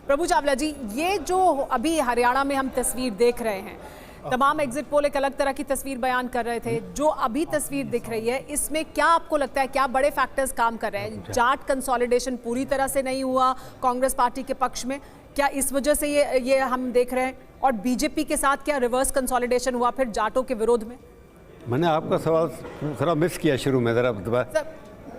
प्रभु चावला जी, ये जो अभी हरियाणा में हम तस्वीर देख रहे हैं, तमाम एग्जिट पोल एक अलग तरह की तस्वीर बयान कर रहे थे, जो अभी तस्वीर दिख रही है इसमें क्या आपको लगता है, क्या बड़े फैक्टर्स काम कर रहे हैं? जाट कंसोलिडेशन पूरी तरह से नहीं हुआ कांग्रेस पार्टी के पक्ष में, क्या इस वजह से ये हम देख रहे हैं? और बीजेपी के साथ क्या रिवर्स कंसोलिडेशन हुआ फिर जाटों के विरोध में? मैंने आपका सवाल थोड़ा मिस किया शुरू में, जरा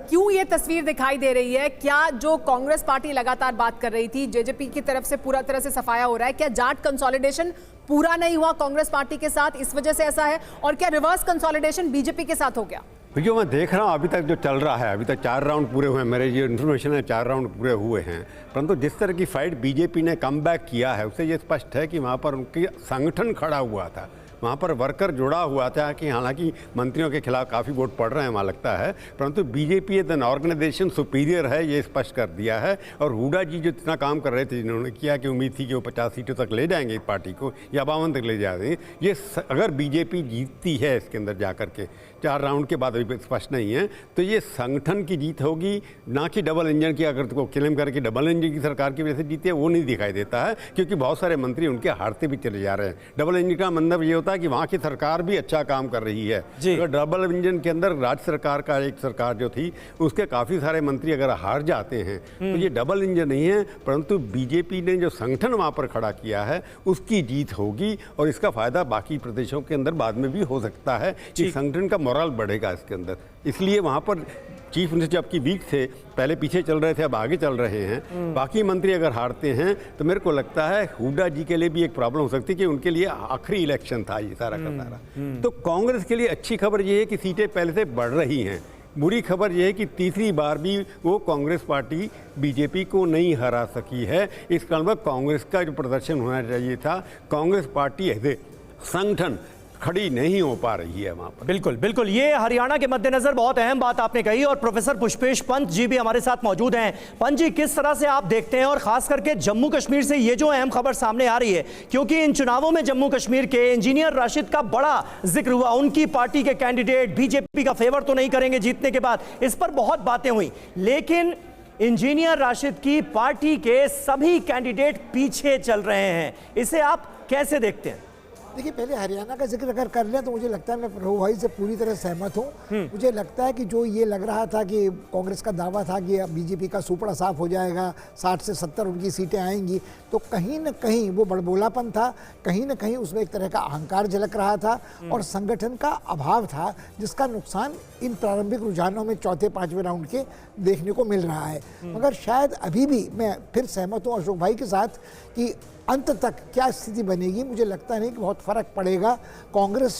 क्यों ये तस्वीर दिखाई दे रही है? क्या जो कांग्रेस पार्टी लगातार बात कर रही थी, जेजेपी की तरफ से पूरा तरह से सफाया हो रहा है, क्या जाट कंसोलिडेशन पूरा नहीं हुआ कांग्रेस पार्टी के साथ, इस वजह से ऐसा है? और क्या रिवर्स कंसोलिडेशन बीजेपी के साथ हो गया? जो मैं देख रहा हूँ अभी तक जो चल रहा है, अभी तक 4 राउंड पूरे हुए हैं, मेरे ये इन्फॉर्मेशन है 4 राउंड पूरे हुए हैं, परंतु जिस तरह की फाइट बीजेपी ने कम बैक किया है उससे ये स्पष्ट है कि वहाँ पर उनकी संगठन खड़ा हुआ था, वहाँ पर वर्कर जुड़ा हुआ था कि हालांकि मंत्रियों के खिलाफ काफ़ी वोट पड़ रहे हैं वहाँ लगता है, परंतु BJP as an organisation superior है, ये स्पष्ट कर दिया है। और हुड्डा जी जो इतना काम कर रहे थे, जिन्होंने किया कि उम्मीद थी कि वो 50 सीटों तक ले जाएंगे इस पार्टी को या 52 तक ले जाएंगे, ये अगर बीजेपी जीतती है इसके अंदर जा कर के 4 राउंड के बाद अभी स्पष्ट नहीं है, तो ये संगठन की जीत होगी, ना कि डबल इंजन की। अगर को क्लेम करके डबल इंजन की सरकार की वजह से जीती है, वो नहीं दिखाई देता है, क्योंकि बहुत सारे मंत्री उनके हारते भी चले जा रहे हैं। डबल इंजन का मतलब ये होता है कि वहाँ की सरकार भी अच्छा काम कर रही है। अगर डबल इंजन के अंदर राज्य सरकार का एक सरकार जो थी उसके काफ़ी सारे मंत्री अगर हार जाते हैं तो ये डबल इंजन नहीं है, परंतु बीजेपी ने जो संगठन वहाँ पर खड़ा किया है उसकी जीत होगी और इसका फायदा बाकी प्रदेशों के अंदर बाद में भी हो सकता है कि संगठन का मोरल बढ़ेगा इसके अंदर। इसलिए वहाँ पर चीफ मिनिस्टर जबकि वीक थे, पहले पीछे चल रहे थे, अब आगे चल रहे हैं, बाकी मंत्री अगर हारते हैं तो मेरे को लगता है हुड्डा जी के लिए भी एक प्रॉब्लम हो सकती है कि उनके लिए आखिरी इलेक्शन था ये सारा का सारा। तो कांग्रेस के लिए अच्छी खबर ये है कि सीटें पहले से बढ़ रही हैं, बुरी खबर यह है कि तीसरी बार भी वो कांग्रेस पार्टी बीजेपी को नहीं हरा सकी है। इस कारण में कांग्रेस का जो प्रदर्शन होना चाहिए था, कांग्रेस पार्टी ऐसे संगठन खड़ी नहीं हो पा रही है वहां पर। बिल्कुल बिल्कुल, ये हरियाणा के मद्देनजर बहुत अहम बात आपने कही और प्रोफेसर पुष्पेश पंत जी भी हमारे साथ मौजूद हैं। पंत जी, किस तरह से आप देखते हैं और खास करके जम्मू कश्मीर से ये जो अहम खबर सामने आ रही है, क्योंकि इन चुनावों में जम्मू कश्मीर के इंजीनियर राशिद का बड़ा जिक्र हुआ, उनकी पार्टी के कैंडिडेट बीजेपी का फेवर तो नहीं करेंगे जीतने के बाद, इस पर बहुत बातें हुई, लेकिन इंजीनियर राशिद की पार्टी के सभी कैंडिडेट पीछे चल रहे हैं, इसे आप कैसे देखते हैं? देखिए, पहले हरियाणा का जिक्र अगर कर लें तो मुझे लगता है मैं प्रभु भाई से पूरी तरह सहमत हूँ। मुझे लगता है कि जो ये लग रहा था कि कांग्रेस का दावा था कि बीजेपी का सुपड़ा साफ हो जाएगा, 60 से 70 उनकी सीटें आएंगी, तो कहीं ना कहीं वो बड़बोलापन था, कहीं ना कहीं उसमें एक तरह का अहंकार झलक रहा था और संगठन का अभाव था, जिसका नुकसान इन प्रारंभिक रुझानों में चौथे 5वें राउंड के देखने को मिल रहा है। मगर शायद अभी भी मैं फिर सहमत हूँ अशोक भाई के साथ कि अंत तक क्या स्थिति बनेगी, मुझे लगता नहीं कि बहुत फर्क पड़ेगा। कांग्रेस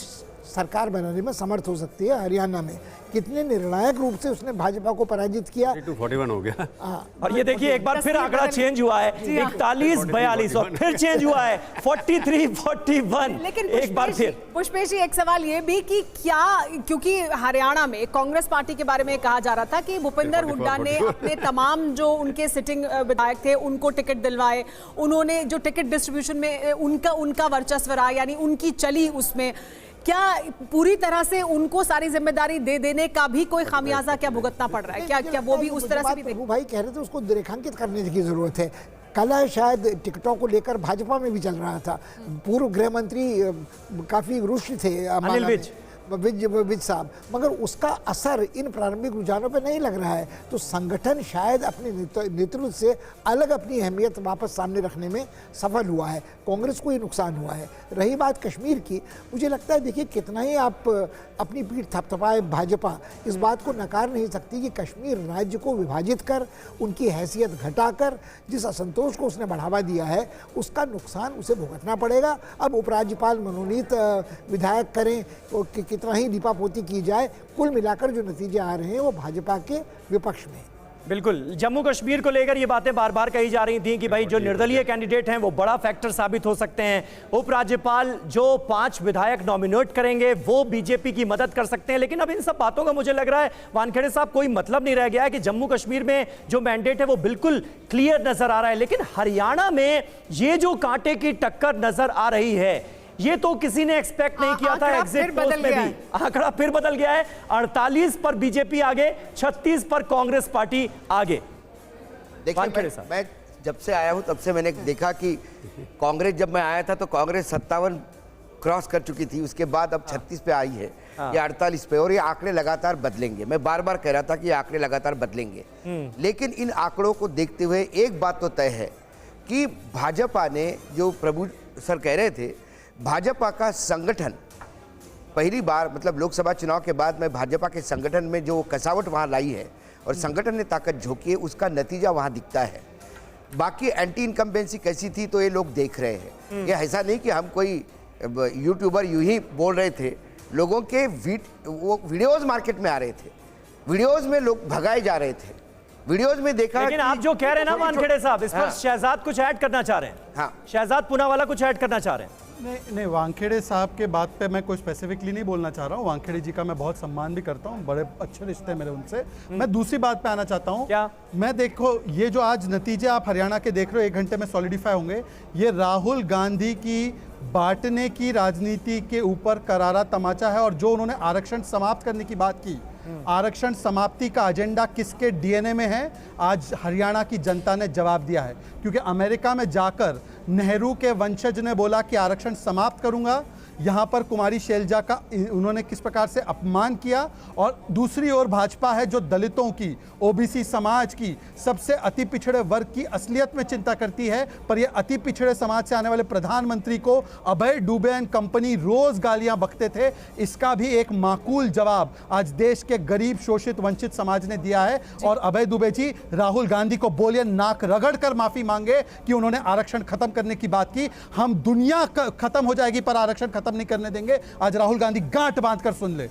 सरकार बनाने में समर्थ हो सकती है हरियाणा में। कितने निर्णायक रूप से उसने भाजपा को पराजित किया, 42-41 हो गया। और ये देखिए एक बार फिर आंकड़ा चेंज हुआ है, 41-42 और फिर चेंज हुआ है 43-41। लेकिन एक बार फिर पुष्पेश जी, एक सवाल ये भी कि क्या, क्योंकि हरियाणा में कांग्रेस पार्टी के बारे में कहा जा रहा था कि भूपेंद्र हुड्डा ने अपने तमाम जो उनके सिटिंग विधायक थे उनको टिकट दिलवाए, उन्होंने जो टिकट डिस्ट्रीब्यूशन में उनका वर्चस्व रहा, यानी उनकी चली, उसमें क्या पूरी तरह से उनको सारी जिम्मेदारी दे देने का भी कोई खामियाजा क्या भुगतना पड़ रहा है? क्या वो भी उस तरह से भी प्रभु भाई कह रहे थे उसको रेखांकित करने की जरूरत है। कल शायद टिकटों को लेकर भाजपा में भी चल रहा था, पूर्व गृह मंत्री काफी रुष्ट थे अनिल विज साहब, मगर उसका असर इन प्रारंभिक रुझानों पे नहीं लग रहा है। तो संगठन शायद अपने नेतृत्व से अलग अपनी अहमियत वापस सामने रखने में सफल हुआ है, कांग्रेस को ही नुकसान हुआ है। रही बात कश्मीर की, मुझे लगता है देखिए कितना ही आप अपनी पीठ थपथपाए, भाजपा इस बात को नकार नहीं सकती कि कश्मीर राज्य को विभाजित कर, उनकी हैसियत घटाकर जिस असंतोष को उसने बढ़ावा दिया है उसका नुकसान उसे भुगतना पड़ेगा। अब उपराज्यपाल मनोनीत विधायक करें तो कितना ही दीपापोती की जाए, कुल मिलाकर जो नतीजे आ रहे हैं वो भाजपा के विपक्ष में। बिल्कुल, जम्मू कश्मीर को लेकर ये बातें बार बार कही जा रही थी कि भाई जो निर्दलीय कैंडिडेट हैं वो बड़ा फैक्टर साबित हो सकते हैं, उपराज्यपाल जो 5 विधायक नॉमिनेट करेंगे वो बीजेपी की मदद कर सकते हैं, लेकिन अब इन सब बातों का मुझे लग रहा है वानखेड़े साहब कोई मतलब नहीं रह गया है कि जम्मू कश्मीर में जो मैंडेट है वो बिल्कुल क्लियर नजर आ रहा है, लेकिन हरियाणा में ये जो कांटे की टक्कर नजर आ रही है ये तो किसी ने एक्सपेक्ट नहीं किया था। एग्जिट पोल में भी आंकड़ा फिर बदल गया है, 48 पर बीजेपी आगे, 36 पर कांग्रेस पार्टी आगे। देखिए, मैं जब से आया हूँ तब से मैंने देखा कि कांग्रेस, जब मैं आया था तो कांग्रेस 57 क्रॉस कर चुकी थी, उसके बाद अब 36 पे आई है या 48 पे, और ये आंकड़े लगातार बदलेंगे। मैं बार बार कह रहा था कि ये आंकड़े लगातार बदलेंगे, लेकिन इन आंकड़ों को देखते हुए एक बात तो तय है कि भाजपा ने, जो प्रभु सर कह रहे थे, भाजपा का संगठन पहली बार, मतलब लोकसभा चुनाव के बाद में भाजपा के संगठन में जो कसावट वहाँ लाई है और संगठन ने ताकत झोंकी है, उसका नतीजा वहाँ दिखता है। बाकी एंटी इनकम्बेंसी कैसी थी तो ये लोग देख रहे हैं। ये ऐसा नहीं कि हम कोई यूट्यूबर यूं ही बोल रहे थे, लोगों के वो वीडियोस मार्केट में आ रहे थे, वीडियोस में लोग भगाए जा रहे थे, वीडियोस में देखा। लेकिन आप जो कह रहे हैं ना वानखेड़े साहब, इस पर शहजाद कुछ ऐड करना चाह रहे हैं। हाँ, शहजाद पूनावाला कुछ ऐड करना चाह रहे हैं। नहीं, वानखेड़े साहब के बात पे मैं कोई स्पेसिफिकली नहीं बोलना चाह रहा हूँ। वानखेड़े जी का मैं बहुत सम्मान भी करता हूँ, बड़े अच्छे रिश्ते हैं मेरे उनसे। मैं दूसरी बात पे आना चाहता हूँ। क्या? मैं देखो, ये जो आज नतीजे आप हरियाणा के देख रहे हो, 1 घंटे में सॉलिडिफाई होंगे। ये राहुल गांधी की बांटने की राजनीति के ऊपर करारा तमाचा है। और जो उन्होंने आरक्षण समाप्त करने की बात की, आरक्षण समाप्ति का एजेंडा किसके डीएनए में है, आज हरियाणा की जनता ने जवाब दिया है। क्योंकि अमेरिका में जाकर नेहरू के वंशज ने बोला कि आरक्षण समाप्त करूंगा, यहाँ पर कुमारी शैलजा का उन्होंने किस प्रकार से अपमान किया। और दूसरी ओर भाजपा है जो दलितों की, ओबीसी समाज की, सबसे अति पिछड़े वर्ग की असलियत में चिंता करती है। पर ये अति पिछड़े समाज से आने वाले प्रधानमंत्री को अभय डुबे एंड कंपनी रोज गालियां बकते थे, इसका भी एक माकूल जवाब आज देश के गरीब, शोषित, वंचित समाज ने दिया है। और अभय दुबे जी राहुल गांधी को बोलिए, नाक रगड़ कर माफी मांगे कि उन्होंने आरक्षण खत्म करने की बात की। हम दुनिया खत्म हो जाएगी पर आरक्षण खत्म नहीं करने देंगे। आज राहुल गांधी गांठ बांध कर सुन ले।